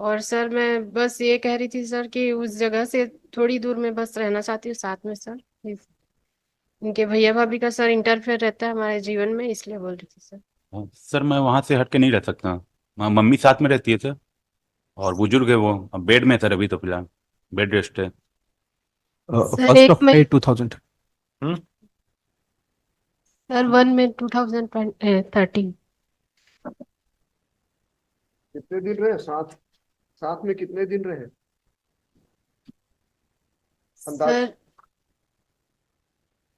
और सर मैं बस ये कह रही थी सर कि उस जगह से थोड़ी दूर में बस रहना चाहती हूँ साथ में सर। इनके भैया भाभी का सर इंटरफेयर रहता है हमारे जीवन में, इसलिए बोल रही थी सर। हाँ, सर मैं वहाँ से हट के नहीं रह सकता। मम्मी साथ में रहती है सर। और बुजुर्ग है वो, अब बेड में है सर, अभी तो फिलहाल बेड रेस्ट है। सर फर्स्ट एक ऑफ में मई 2000। हम्म। सर 1 में 2013। कितने दिन रहे साथ? साथ में कितने दिन रहे? अंदाज।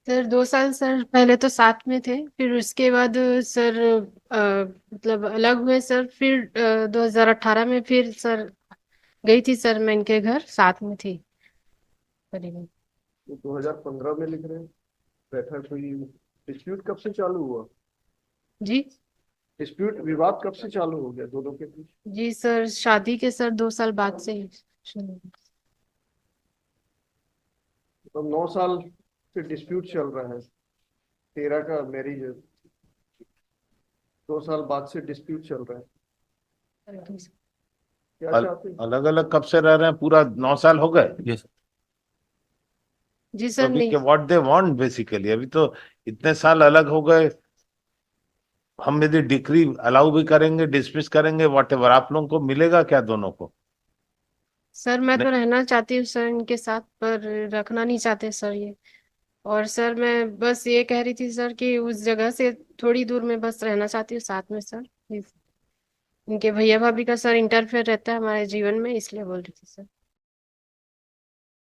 सर 2 साल सर पहले तो साथ में थे, फिर उसके बाद सर मतलब अलग हुए सर। फिर 2018 में फिर सर गई थी सर, मैं इनके घर साथ में थी करीबन। 2015 में लिख रहे हैं। बैठा कोई डिस्प्यूट कब से चालू हुआ? जी। डिस्प्यूट विवाद कब से चालू हो गया दोनों के बीच? जी सर शादी के सर 2 साल बाद से ही शुरू हुआ। तो 9 साल से डिस्प्यूट चल रहा है। 13 का मैरिज है। 2 साल बाद से डिस्प्यूट चल रहा है। क्या चाहते हैं? अलग अलग कब से रह रहे हैं? पूरा 9 साल हो गए? यस। जी तो सर अभी नहीं। के व्हाट दे वांट बेसिकली, अभी तो इतने साल अलग हो गए। हम यदि डिक्री अलाउ भी करेंगे, डिसमिस करेंगे, वॉट एवर, आप लोगों को मिलेगा क्या दोनों को? सर मैं नहीं, तो रहना चाहती हूँ सर इनके साथ, पर रखना नहीं चाहते सर ये। और सर मैं बस ये कह रही थी सर कि उस जगह से थोड़ी दूर में बस रहना चाहती हूँ साथ में सर। इनके भैया भाभी का सर इंटरफेयर रहता है हमारे जीवन में, इसलिए बोल रही थी सर।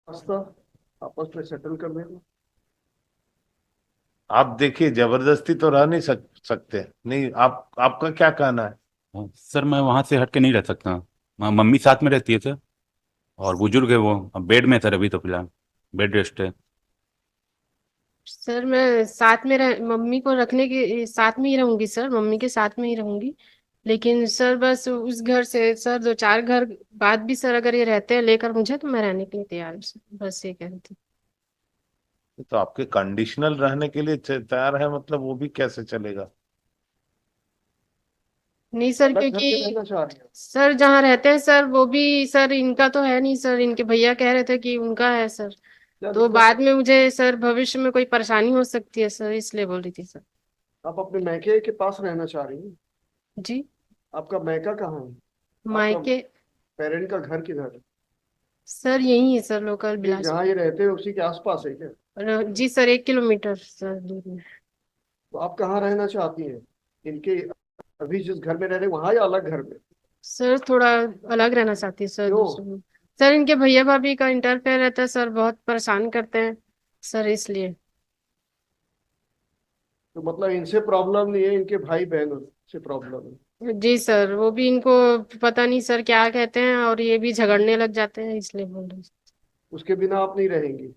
रास्ता आपस में सेटल करने का। आप देखिए, जबरदस्ती तो रह नहीं सकते। नहीं, आप आपका क्या कहना है? हाँ, सर मैं वहाँ से हट के नहीं रह सकता। मम्मी साथ में रहती है सर। और बुजुर्ग है वो, अब बेड में है सर, अभी तो फिलहाल बेड रेस्ट है। सर मैं साथ में मम्मी को रखने के साथ में ही रहूंगी सर, मम्मी के साथ में ही रहूंगी। लेकिन सर बस उस घर से सर 2-4 घर बाद भी सर अगर ये रहते हैं लेकर मुझे, तो मैं रहने के लिए तैयार हूँ सर, बस ये कह रही थी। तो आपके कंडीशनल रहने के लिए तैयार है, मतलब वो भी कैसे चलेगा? नहीं सर, अलग घर में क्योंकि रहना चाह रही सर जहाँ रहते हैं सर वो भी सर इनका तो है नहीं सर, इनके भैया कह रहे थे कि उनका है सर। क्या तो मतलब? बाद में मुझे सर भविष्य में कोई परेशानी हो सकती है सर, इसलिए बोल रही थी सर। आप अपने मैके के पास रहना चाह रही हैं? जी। आपका मैका कहाँ है? आपका मायके पेरेंट का घर किधर है? सर यही है सर, लोकल ये जहाँ बिलासपुर। ये रहते हैं उसी के आसपास है क्या? जी सर 1 किलोमीटर सर दूर में। तो आप कहाँ रहना चाहती हैं? इनके अभी जिस घर में रह रहे हैं वहां या अलग घर में? सर थोड़ा अलग रहना चाहती है सर, क्यों? दूसरे में। सर इनके भैया भाभी का इंटरफेयर रहता है सर, बहुत परेशान करते हैं सर, इसलिए। तो मतलब इनसे प्रॉब्लम नहीं है, इनके भाई बहनों से प्रॉब्लम है? जी सर वो भी इनको पता नहीं सर क्या कहते हैं, और ये भी झगड़ने लग जाते हैं, इसलिए बोल रहे उसके बिना आप नहीं रहेंगी?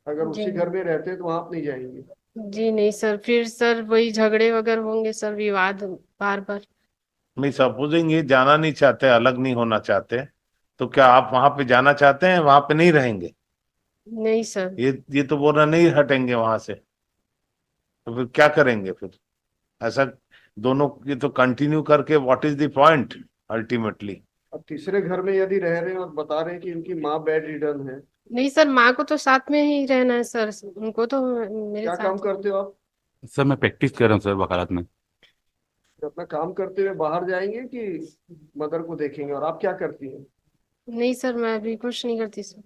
अगर हैं। जी उसी घर में रहते हैं तो वहां आप नहीं जाएंगी? जी नहीं सर, फिर सर वही झगड़े वगैरह होंगे सर, विवाद बार बार। नहीं, सपोजिंग ये जाना नहीं चाहते, अलग नहीं होना चाहते, तो क्या आप वहां पे जाना चाहते हैं? वहां पे नहीं रहेंगे? नहीं सर। ये तो बोल रहा नहीं हटेंगे वहां से। तो फिर क्या करेंगे फिर? ऐसा दोनों ये तो कंटिन्यू करके what is the point ultimately? अब तीसरे घर में यदि रह रहे हैं और बता रहे हैं कि इनकी माँ बेड रिडन है। नहीं सर, माँ को तो साथ में ही रहना है सर, उनको तो मेरे क्या काम साथ ही। करते हो आप? सर मैं प्रैक्टिस कर रहा हूँ सर वकालत में। अपना काम करते हुए बाहर जाएंगे कि मदर को देखेंगे? और आप क्या करती हैं? नहीं सर मैं अभी कुछ नहीं करती सर।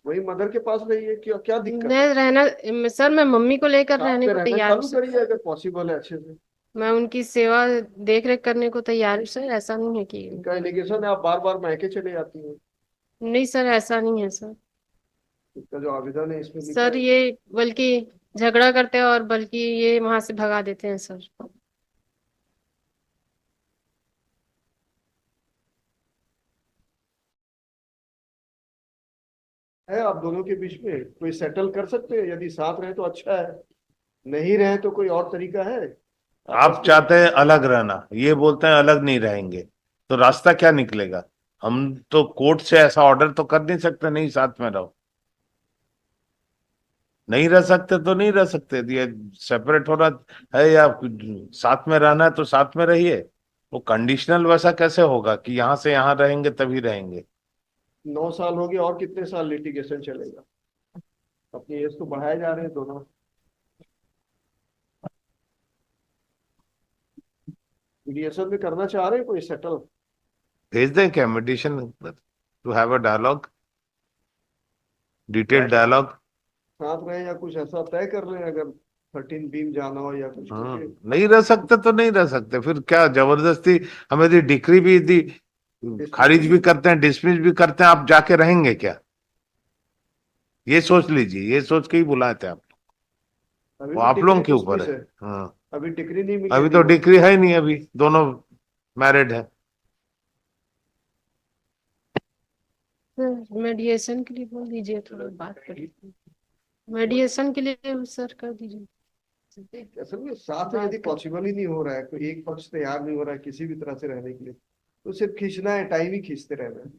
वही मदर के पास रहिए, क्या क्या दिक्कत मैं है? रहना सर मैं मम्मी को लेकर साथ रहने में को रहना तैयार हूँ चालू सर। करिए अगर पॉसिबल है अच्छे से। मैं उनकी सेवा देख रेख करने को तैयार हूँ सर, ऐसा नहीं है कि इनका एलिगेशन है आप बार बार मायके चले जाती हैं। नहीं सर, ऐसा नहीं है सर। इसका जो आवेदन है इसमें लिखा सर है। ये बल्कि झगड़ा करते हैं, और बल्कि ये वहां से भगा देते हैं सर। आप दोनों के बीच में कोई सेटल कर सकते हैं? यदि साथ रहे तो अच्छा है, नहीं रहे तो कोई और तरीका है आपस आप में? चाहते हैं अलग रहना, ये बोलते हैं अलग नहीं रहेंगे, तो रास्ता क्या निकलेगा? हम तो कोर्ट से ऐसा ऑर्डर तो कर नहीं सकते नहीं साथ में रहो। नहीं रह सकते तो नहीं रह सकते, ये सेपरेट होना है या साथ में रहना है तो साथ में रहिए। वो कंडीशनल वैसा कैसे होगा कि यहाँ से यहाँ रहेंगे तभी रहेंगे? 9 साल हो गए, और कितने साल लिटिगेशन चलेगा? अपनी एज तो बढ़ाए जा रहे हैं दोनों। मीडिएशन में करना चाह रहे हैं कोई सेटल? भेज दें क्या meditation to have a dialogue, detailed dialogue? साथ रहे या कुछ ऐसा तय कर रहे हैं, अगर 13 बीम जाना हो या कुछ? क्योंकि नहीं रह सकते तो नहीं रह सकते, फिर क्या जबरदस्ती हमें दी डिक्री भी दी, खारिज भी करते हैं, डिसमिस भी करते हैं, आप जाके रहेंगे क्या? ये सोच लीजिए, ये सोच के ही बुलाए थे आप। अभी वो भी आप लोगों के डिग्री ऊपर dismiss है। है। हाँ, अभी डिग्री नहीं मिली अभी है तो DO। डिग्री है ही नहीं, अभी दोनों मैरिड है। सर मेडिएशन के लिए बोल दीजिए, थोड़ा बात कर लीजिए। मेडिएशन के लिए सर कर दीजिए। असल में साथ में यदि पॉसिबल ही नहीं हो रहा है, कोई एक पक्ष तैयार नहीं हो रहा है किसी भी तरह से रहने के लिए, तो सिर्फ खींचना है, टाइम ही खींचते रहना है।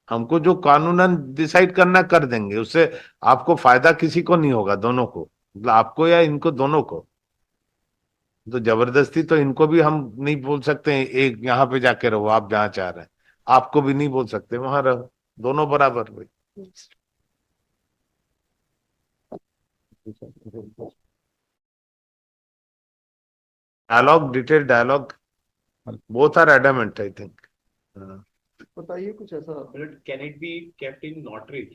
हमको जो कानूनन डिसाइड करना कर देंगे, उससे आपको फायदा किसी को नहीं होगा, दोनों को, मतलब आपको या इनको, दोनों को। तो जबरदस्ती तो इनको भी हम नहीं बोल सकते हैं एक यहाँ पे जाके रहो, आप जहाँ चाह रहे हैं, आपको भी नहीं बोल सकते वहां रहो, दोनों बराबर हुए। Dialogue, detail dialogue, both are adamant I think. बताइए कुछ ऐसा। But can it be kept in notary?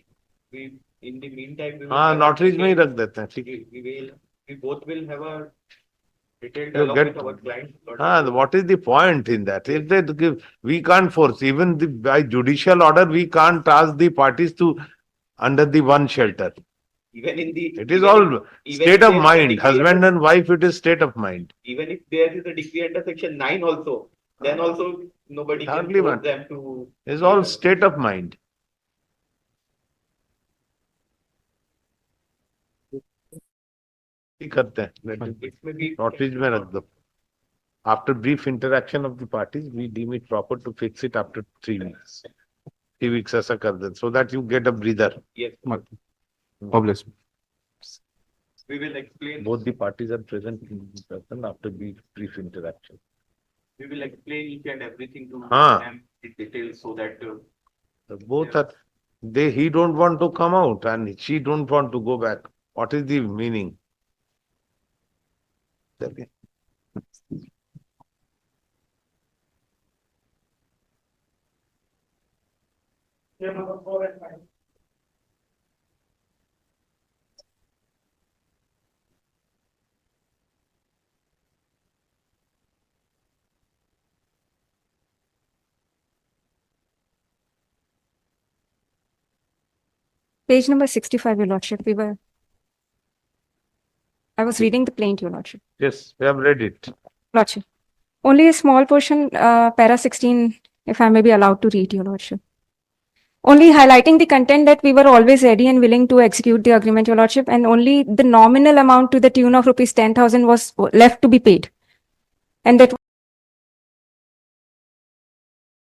We, in the meantime, we will हाँ, have नोटरीज में ही again- रख देते हैं, ठीक है। we both will have a detailed You dialogue get- with our client. हाँ, what is the point in that? If they give, we can't force, even by judicial order, we can't ask the parties to under the one shelter. Even in the. It is even all if- even state if of there is a mind, decree husband under- and wife, it is state of mind. Even if there is a decree under section 9 also, then also nobody can Hardly force one. them to. It's all state of mind. ही करते हैं, It may be. Notice में रख दो। After brief interaction of the parties, we deem it proper to fix it after 3 weeks. 3 weeks ऐसा कर दे, so that you get a breather. Yes, Obvious. we will explain. Both the parties are present in person after brief interaction. We will explain each and everything to हाँ. them in detail so that. Both are, he don't want to come out and she don't want to go back. What is the meaning? Okay. Page number 65, Your Lordship. I was reading the plaint, Your Lordship. Yes, we have read it. Lordship. Only a small portion, para 16, if I may be allowed to read, Your Lordship. Only highlighting the content that we were always ready and willing to execute the agreement, Your Lordship, and only the nominal amount to the tune of rupees 10,000 was left to be paid. And that